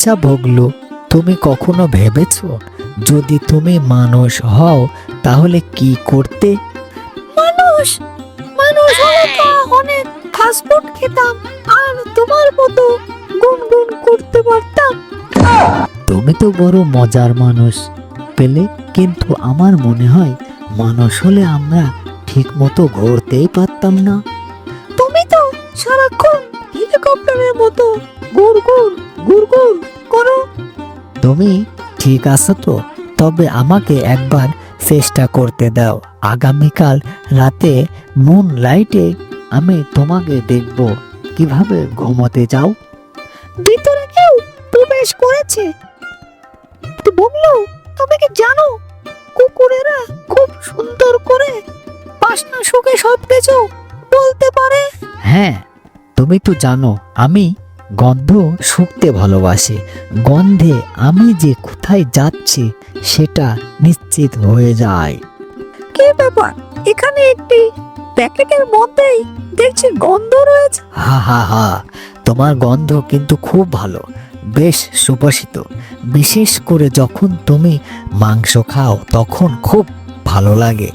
আচ্ছা বগলু, তুমি কখনো ভেবেছো যদি তুমি মানুষ হও তাহলে কি করতে? মানুষ মানুষ হলে তো অনেক ফাস্টফুড খেতাম আর তোমার মতো গুনগুন করতে পারতাম। তুমি তো বড় মজার মানুষ পেলে, কিন্তু আমার মনে হয় মানুষ হলে আমরা ঠিক মতো ঘুরতেই পারতাম না। তুমি তো সারাক্ষণ হেলিকপ্টারের মতো গুড়গুড় গুড়গুড় করো। তুমি ঠিক আছো তো? তবে আমাকে একবার চেষ্টা করতে দাও। আগামীকাল রাতে মুন লাইটে আমি তোমাকে দেখব কিভাবে ঘুমোতে যাও। ভিতরে কেউ প্রবেশ করেছে। তো বললো, তুমি কি জানো কুকুরেরা খুব সুন্দর করে বাসনা সুখে সবকিছু বলতে পারে? হ্যাঁ, তুমি তো জানো আমি গন্ধ শুঁকতে ভালোবাসি। গন্ধে আমি যে কোথায় যাচ্ছি সেটা নিশ্চিত হয়ে যায়। কি ব্যাপার, এখানে একটি প্যাকেটের মধ্যেই দেখছি গন্ধ রয়েছে। হা হা হা, তোমার গন্ধ কিন্তু খুব ভালো, বেশ সুবাসিত। বিশেষ করে যখন তুমি মাংস খাও তখন খুব ভালো লাগে।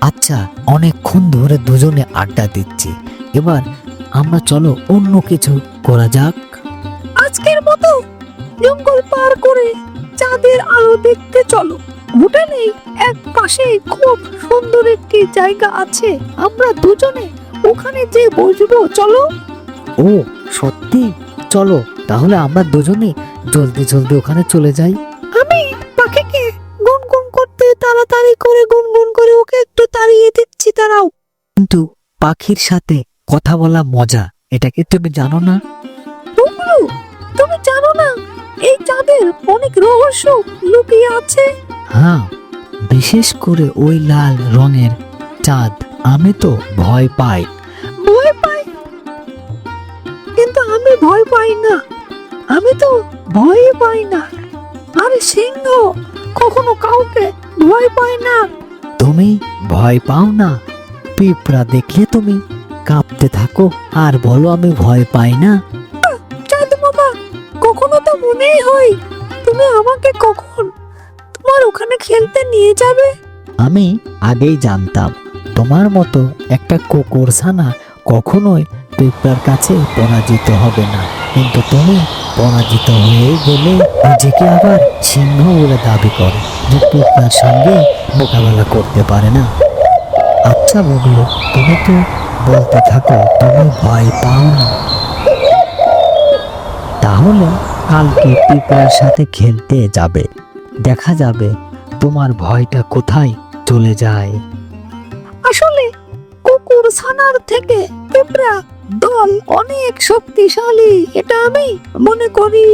আচ্ছা, অনেকক্ষণ ধরে দুজনে আড্ডা দিচ্ছি, এবার আমরা চলো অন্য কিছু করা যাক। আজকের মতো জঙ্গল পার করে চাঁদের আলো দেখতে চলো। হোটেলেই এক পাশে খুব সুন্দর একটি জায়গা আছে, আমরা দুজনে ওখানে যে বসবো। চলো। ও সত্যি? চলো তাহলে আমরা দুজনে জলদি জলদি ওখানে চলে যাই। আমি পাখিকে গুনগুন করতে তাড়াতাড়ি করে গুনগুন করে ওকে একটু তাড়িয়ে দিচ্ছি, দাঁড়াও। কিন্তু পাখির সাথে কথা বলা মজা, এটা কি তুমি জানো না? বুবলু, তুমি জানো না এই চাঁদের অনেক রহস্য লুকিয়ে আছে? হ্যাঁ, বিশেষ করে ওই লাল রঙের চাঁদ। আমি তো ভয় পাই। ভয় পাই? কিন্তু আমি ভয় পাই না, আমি তো ভয়ই পাই না। আরে সিংহ কখনো কাউকে ভয় পায় না। তুমি ভয় পাও না? পিঁপড়া দেখলে তুমি কাঁপতে থাকো আর বলো আমি ভয় পাই না। চাঁদ মামা, কখনো তো মনেই হয় তুমি আমাকে কখন তোমার ওখানে খেলতে নিয়ে যাবে। আমি আগেই জানতাম তোমার মতো একটা কুকুর ছানা কখনোই পিঁপড়ার কাছে পরাজিত হবে না, কিন্তু তুমি পরাজিত হয়ে গেলে নিজেকে আবার সিংহ বলে দাবি করে, যে পিঁপড়ার সঙ্গে মোকাবেলা করতে পারে না। আচ্ছা বগলু, তুমি তো বলতে থাকো তুমি ভয় পাও না, তাহলে কালকে পিঁপড়ার সাথে খেলতে যাবে, দেখা যাবে তোমার ভয়টা কোথায় চলে যায়। আসলে কুকুর ছানার থেকে পিঁপড়া দল অনেক শক্তিশালী, এটা আমি মনে করি।